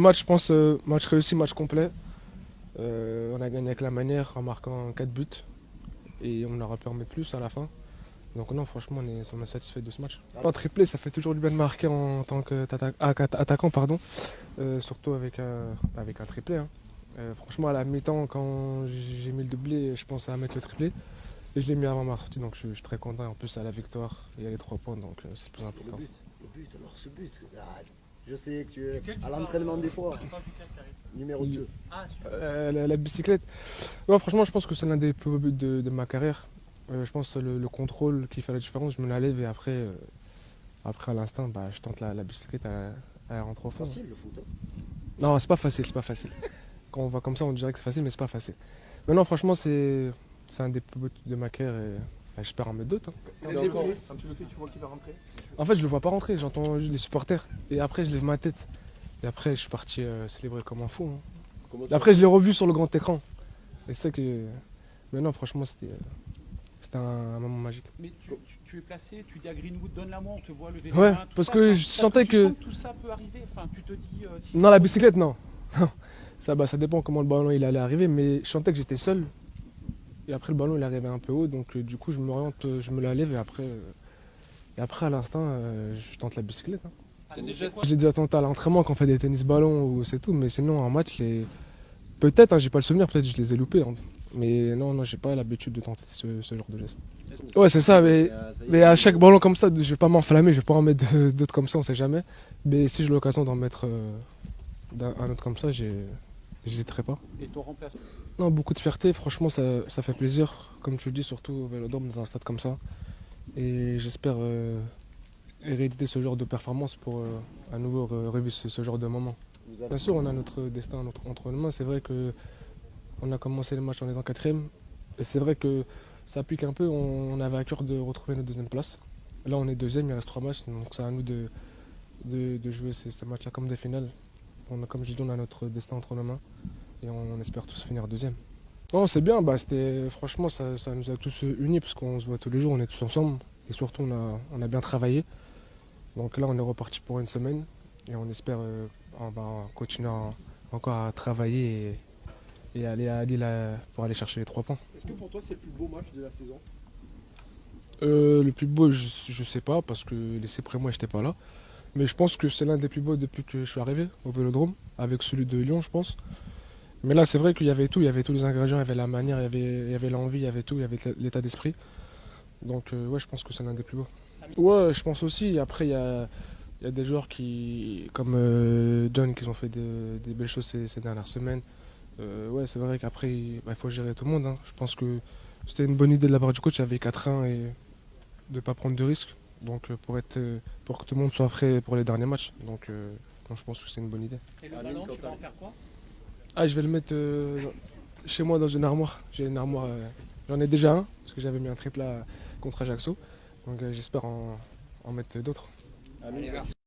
match, je pense, match réussi, match complet. On a gagné avec la manière en marquant 4 buts. Et on aura pu en mettre plus à la fin. Donc non, franchement, on est satisfait de ce match. Un triplé, ça fait toujours du bien de marquer en tant qu'attaquant, pardon. Surtout avec un triplé, hein. Franchement, à la mi-temps, quand j'ai mis le doublé, je pensais à mettre le triplé. Et je l'ai mis avant ma sortie, donc je suis très content. En plus, à la victoire, il y a les 3 points, donc c'est le plus important. Alors ce but, je sais que tu es à l'entraînement des fois. Numéro 2. La bicyclette. Non, franchement, je pense que c'est l'un des plus beaux buts de ma carrière. Je pense que c'est le contrôle qui fait la différence. Je me la lève et après à l'instinct, je tente la bicyclette, elle rentre au fond. Facile le foot. Non, c'est pas facile, c'est pas facile. Quand on voit comme ça, on dirait que c'est facile, mais c'est pas facile. Mais non, franchement, c'est un des plus beaux buts de ma carrière et j'espère en mettre d'autres, hein. Quand tu le fais, tu vois qu'il va rentrer. En fait, je le vois pas rentrer, j'entends juste les supporters. Et après, je lève ma tête. Et après, je suis parti célébrer comme un fou, hein. Après, je l'ai revu sur le grand écran. Et c'est ça que. Mais non, franchement, c'était un moment magique. Mais tu es placé, tu dis à Greenwood, donne la main, on te voit lever Ouais, les mains, tout parce ça. que Enfin, je sentais tu que. sens tout ça peut arriver. Enfin, tu te dis. Si Non, la bicyclette, non. Non. Ça dépend comment le ballon il allait arriver, mais je sentais que j'étais seul. Et après, le ballon il arrivait un peu haut, donc du coup, je m'oriente, je me la lève et après à l'instant, je tente la bicyclette, hein. C'est déjà. Je l'ai déjà tenté à l'entraînement quand on fait des tennis ballons ou c'est tout, mais sinon en match, peut-être, hein, j'ai pas le souvenir, peut-être que je les ai loupés, hein. Mais non, j'ai pas l'habitude de tenter ce genre de geste. Ouais, c'est ça, mais à chaque ballon comme ça, je vais pas m'enflammer, je vais pas en mettre d'autres comme ça, on sait jamais. Mais si j'ai l'occasion d'en mettre un autre comme ça, j'hésiterai pas. Et ton remplaçant. Non, beaucoup de fierté, franchement, ça fait plaisir, comme tu le dis, surtout au Vélodrome, dans un stade comme ça. Et j'espère héréditer ce genre de performance pour à nouveau revivre ce genre de moment. Bien sûr, on a notre destin entre nos mains. C'est vrai qu'on a commencé le match en étant 4e. Et c'est vrai que ça pique un peu. On avait à cœur de retrouver notre 2e place. Là, on est 2e, il reste 3 matchs. Donc c'est à nous de jouer ces matchs-là comme des finales. Comme je dis, on a notre destin entre nos mains. Et on espère tous finir 2e. Non, c'est bien. Franchement, ça nous a tous unis parce qu'on se voit tous les jours, on est tous ensemble. Et surtout, on a bien travaillé. Donc là, on est reparti pour une semaine. Et on espère on va continuer encore à travailler et aller à Lille pour aller chercher les 3 points. Est-ce que pour toi c'est le plus beau match de la saison? Le plus beau, je sais pas, parce que les 6 premiers mois, j'étais pas là. Mais je pense que c'est l'un des plus beaux depuis que je suis arrivé au Vélodrome, avec celui de Lyon, je pense. Mais là, c'est vrai qu'il y avait tout, il y avait tous les ingrédients, il y avait la manière, il y avait l'envie, il y avait tout, il y avait l'état d'esprit. Donc ouais, je pense que c'est l'un des plus beaux. Ouais, je pense aussi. Après, il y a des joueurs comme John qui ont fait des belles choses ces dernières semaines. Ouais, c'est vrai qu'après, il faut gérer tout le monde, hein. Je pense que c'était une bonne idée de la part du coach avec 4-1 et de ne pas prendre de risques. Donc pour que tout le monde soit frais pour les derniers matchs. Donc je pense que c'est une bonne idée. Et le ballon, tu vas en faire quoi? Ah, je vais le mettre chez moi dans une armoire. J'ai une armoire, j'en ai déjà un, parce que j'avais mis un triple contre Ajaccio. Donc j'espère en mettre d'autres. Allez, merci.